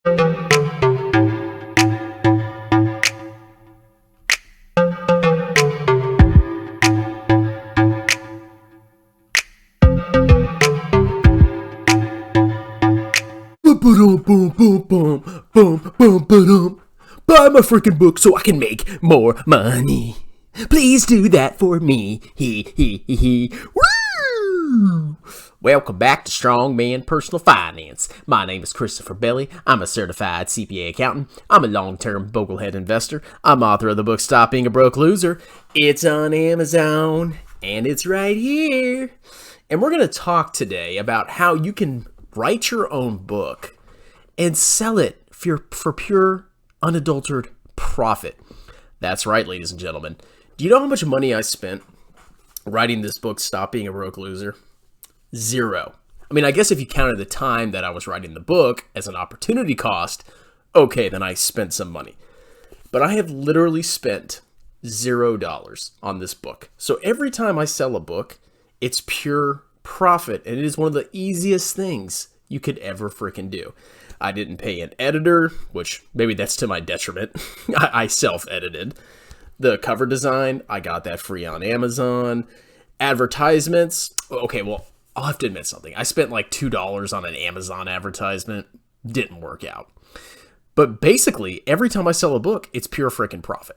Buy my freaking book so I can make more money. Please do that for me. Woo! Welcome back to Strong Man Personal Finance. My name is Christopher Belly. I'm a certified CPA accountant. I'm a long-term boglehead investor. I'm author of the book Stop Being a Broke Loser. It's on Amazon, and it's right here. And we're going to talk today about how you can write your own book and sell it for pure, unadulterated profit. That's right, ladies and gentlemen. Do you know how much money I spent writing this book, Stop Being a Broke Loser? Zero. I mean, I guess if you counted the time that I was writing the book as an opportunity cost, okay, then I spent some money. But I have literally spent $0 on this book. So every time I sell a book, it's pure profit, and it is one of the easiest things you could ever freaking do. I didn't pay an editor, which maybe that's to my detriment. I self-edited. The cover design, I got that free on Amazon. Advertisements, okay, well, I'll have to admit something. I spent like $2 on an Amazon advertisement. Didn't work out. But basically, every time I sell a book, it's pure freaking profit.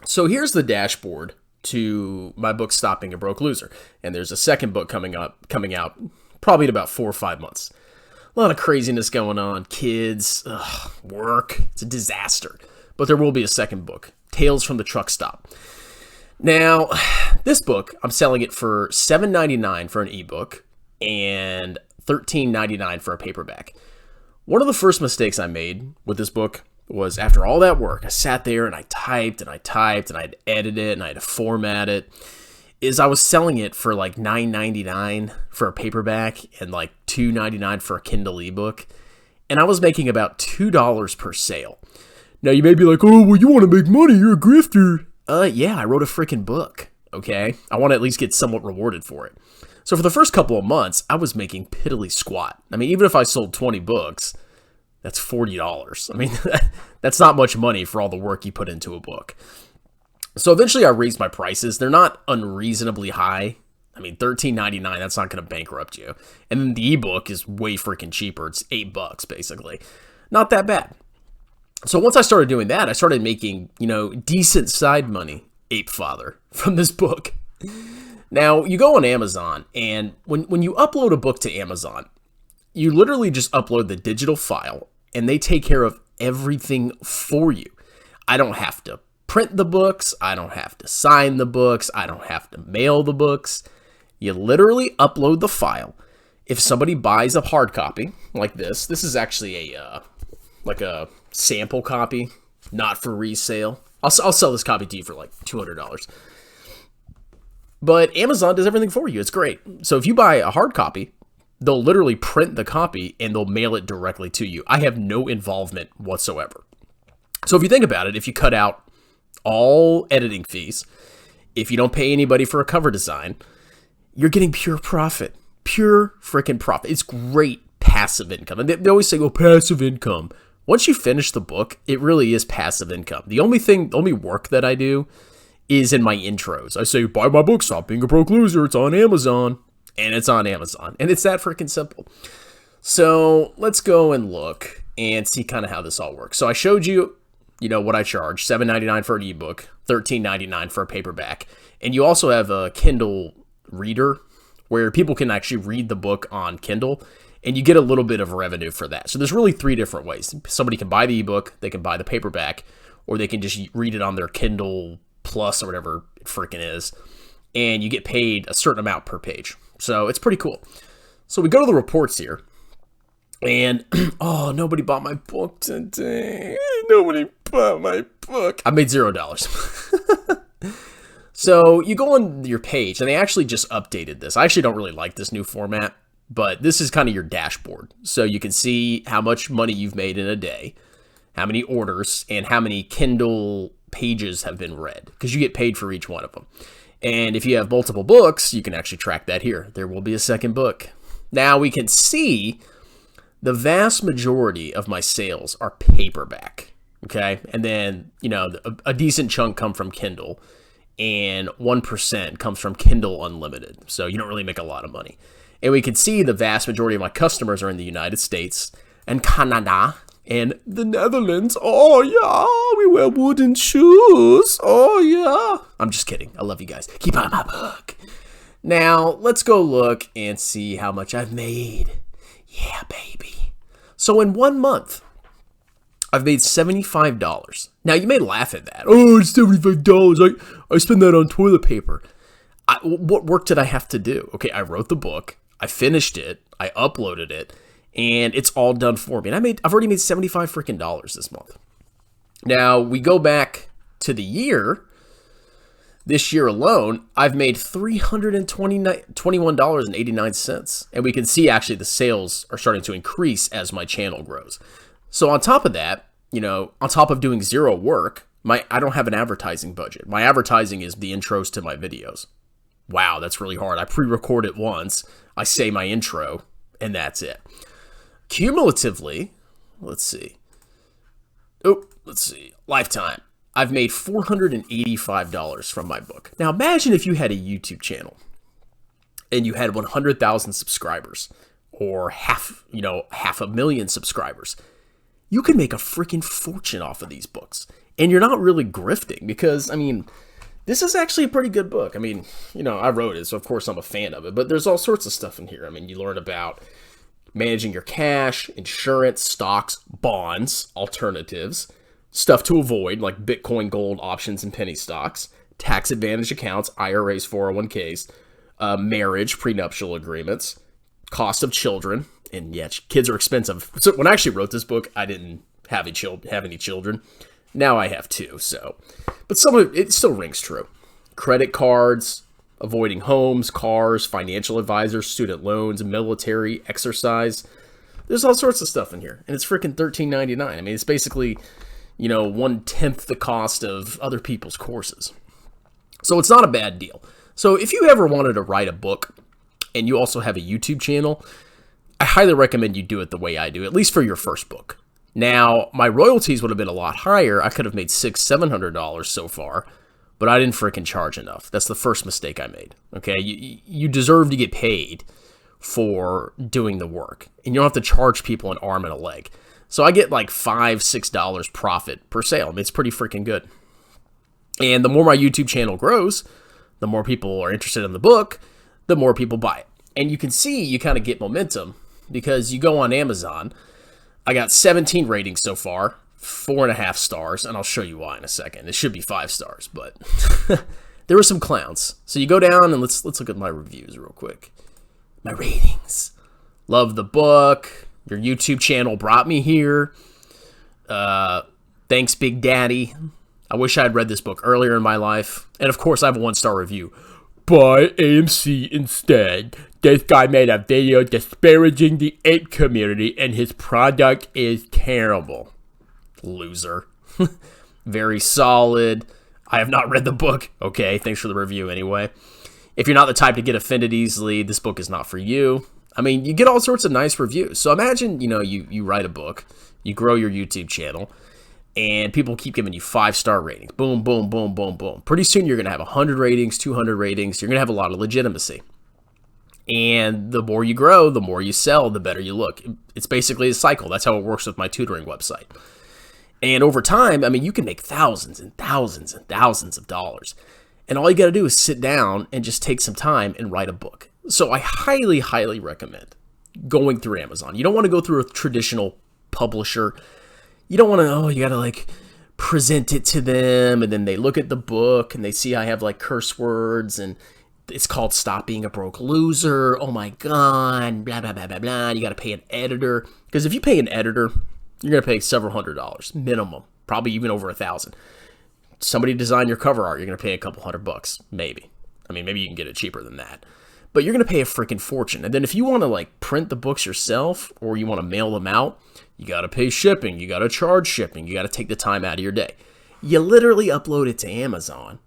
So here's the dashboard to my book, Stop Being a Broke Loser. And there's a second book coming out probably in about 4 or 5 months. A lot of craziness going on, kids, work. It's a disaster. But there will be a second book, Tales from the Truck Stop. Now, this book, I'm selling it for $7.99 for an ebook and $13.99 for a paperback. One of the first mistakes I made with this book was after all that work, I sat there and I typed and I had to edit it and I had to format it, is I was selling it for like $9.99 for a paperback and like $2.99 for a Kindle ebook. And I was making about $2 per sale. Now you may be like, oh, well, you want to make money. You're a grifter. Yeah, I wrote a freaking book. Okay. I want to at least get somewhat rewarded for it. So for the first couple of months, I was making piddly squat. I mean, even if I sold 20 books, that's $40. I mean, that's not much money for all the work you put into a book. So eventually I raised my prices. They're not unreasonably high. I mean, $13.99, that's not going to bankrupt you. And then the ebook is way freaking cheaper. It's $8 basically. Not that bad. So once I started doing that, I started making, decent side money, ape father, from this book. Now, you go on Amazon, and when you upload a book to Amazon, you literally just upload the digital file, and they take care of everything for you. I don't have to print the books. I don't have to sign the books. I don't have to mail the books. You literally upload the file. If somebody buys a hard copy like this is actually a sample copy, not for resale. I'll sell this copy to you for like $200. But Amazon does everything for you. It's great. So if you buy a hard copy, they'll literally print the copy and they'll mail it directly to you. I have no involvement whatsoever. So if you think about it, if you cut out all editing fees, if you don't pay anybody for a cover design, you're getting pure profit. Pure freaking profit. It's great passive income. And they always say, oh, passive income. Once you finish the book, it really is passive income. The only work that I do is in my intros. I say, buy my book, Stop Being a Broke Loser. It's on Amazon. And it's on Amazon. And it's that freaking simple. So let's go and look and see kind of how this all works. So I showed you, what I charge, $7.99 for an ebook, $13.99 for a paperback. And you also have a Kindle reader where people can actually read the book on Kindle. And you get a little bit of revenue for that. So there's really 3 different ways. Somebody can buy the ebook, they can buy the paperback, or they can just read it on their Kindle Plus or whatever it freaking is. And you get paid a certain amount per page. So it's pretty cool. So we go to the reports here. And, oh, nobody bought my book today. Nobody bought my book. I made $0. So you go on your page, and they actually just updated this. I actually don't really like this new format. But this is kind of your dashboard. So you can see how much money you've made in a day, how many orders, and how many Kindle pages have been read, because you get paid for each one of them. And if you have multiple books, you can actually track that here. There will be a second book. Now we can see the vast majority of my sales are paperback. Okay. And then, a decent chunk come from Kindle, and 1% comes from Kindle Unlimited. So you don't really make a lot of money. And we can see the vast majority of my customers are in the United States and Canada and the Netherlands. Oh, yeah, we wear wooden shoes. Oh, yeah. I'm just kidding. I love you guys. Keep on my book. Now, let's go look and see how much I've made. Yeah, baby. So in 1 month, I've made $75. Now, you may laugh at that. Oh, it's $75. I spend that on toilet paper. What work did I have to do? Okay, I wrote the book. I finished it. I uploaded it. And it's all done for me. And I've already made $75 freaking dollars this month. Now, we go back to the year. This year alone, I've made $321.89. And we can see, actually, the sales are starting to increase as my channel grows. So on top of that, on top of doing zero work, I don't have an advertising budget. My advertising is the intros to my videos. Wow, that's really hard. I pre-record it once, I say my intro, and that's it. Cumulatively, let's see, lifetime, I've made $485 from my book. Now imagine if you had a YouTube channel and you had 100,000 subscribers, or half a million subscribers. You can make a freaking fortune off of these books. And you're not really grifting because, this is actually a pretty good book. I wrote it, so of course I'm a fan of it. But there's all sorts of stuff in here. You learn about managing your cash, insurance, stocks, bonds, alternatives, stuff to avoid like Bitcoin, gold, options, and penny stocks, tax advantage accounts, IRAs, 401ks, marriage, prenuptial agreements, cost of children. And yeah, kids are expensive. So when I actually wrote this book, I didn't have any children. Now I have 2. But some of it still rings true. Credit cards, avoiding homes, cars, financial advisors, student loans, military, exercise. There's all sorts of stuff in here, and it's freaking $13.99. It's basically, 1/10 the cost of other people's courses. So it's not a bad deal. So if you ever wanted to write a book, and you also have a YouTube channel, I highly recommend you do it the way I do, at least for your first book. Now, my royalties would have been a lot higher. I could have made $600-700 so far, but I didn't freaking charge enough. That's the first mistake I made. Okay, you deserve to get paid for doing the work, and you don't have to charge people an arm and a leg. So I get like $5-6 profit per sale. It's pretty freaking good. And the more my YouTube channel grows, the more people are interested in the book, the more people buy it. And you can see you kind of get momentum because you go on Amazon. I got 17 ratings so far, 4.5 stars, and I'll show you why in a second. It should be 5 stars, but there were some clowns. So you go down and let's look at my reviews real quick. My ratings. Love the book. Your YouTube channel brought me here. Thanks, Big Daddy. I wish I had read this book earlier in my life. And of course, I have a 1-star review. Buy AMC instead. This guy made a video disparaging the ape community and his product is terrible. Loser. Very solid. I have not read the book. Okay, thanks for the review anyway. If you're not the type to get offended easily, this book is not for you. You get all sorts of nice reviews. So imagine, you write a book, you grow your YouTube channel, and people keep giving you 5-star ratings. Boom, boom, boom, boom, boom. Pretty soon you're going to have 100 ratings, 200 ratings. You're going to have a lot of legitimacy. And the more you grow, the more you sell, the better you look. It's basically a cycle. That's how it works with my tutoring website. And over time, you can make thousands and thousands and thousands of dollars. And all you got to do is sit down and just take some time and write a book. So I highly, highly recommend going through Amazon. You don't want to go through a traditional publisher. You don't want to, you got to present it to them. And then they look at the book and they see I have curse words and it's called Stop Being a Broke Loser. Oh my God, blah, blah, blah, blah, blah. You got to pay an editor. Because if you pay an editor, you're going to pay several $100s minimum, probably even over $1,000. Somebody design your cover art, you're going to pay a couple $100, maybe. Maybe you can get it cheaper than that. But you're going to pay a freaking fortune. And then if you want to print the books yourself or you want to mail them out, you got to pay shipping. You got to charge shipping. You got to take the time out of your day. You literally upload it to Amazon.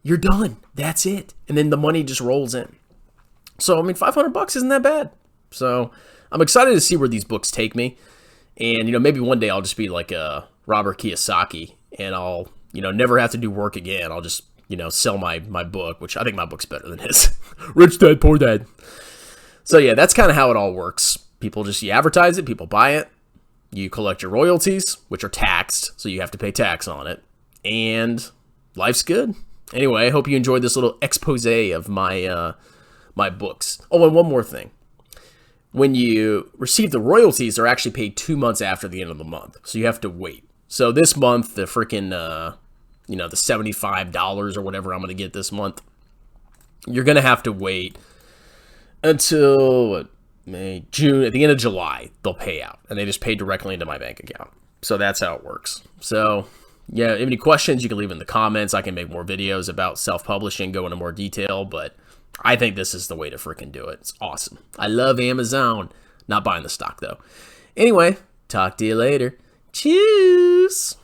You're done. That's it. And then the money just rolls in. So, $500 isn't that bad. So, I'm excited to see where these books take me. And, maybe one day I'll just be like a Robert Kiyosaki and I'll, never have to do work again. I'll just, sell my book, which I think my book's better than his. Rich Dad, Poor Dad. So yeah, that's kind of how it all works. You advertise it, people buy it, you collect your royalties, which are taxed, so you have to pay tax on it, and life's good. Anyway, I hope you enjoyed this little expose of my my books. Oh, and one more thing. When you receive the royalties, they're actually paid 2 months after the end of the month, so you have to wait. So this month, the freaking, the $75 or whatever I'm going to get this month, you're going to have to wait until May, June, at the end of July, they'll pay out. And they just pay directly into my bank account. So that's how it works. So, yeah, if you have any questions, you can leave in the comments. I can make more videos about self-publishing, go into more detail. But I think this is the way to freaking do it. It's awesome. I love Amazon. Not buying the stock, though. Anyway, talk to you later. Cheers.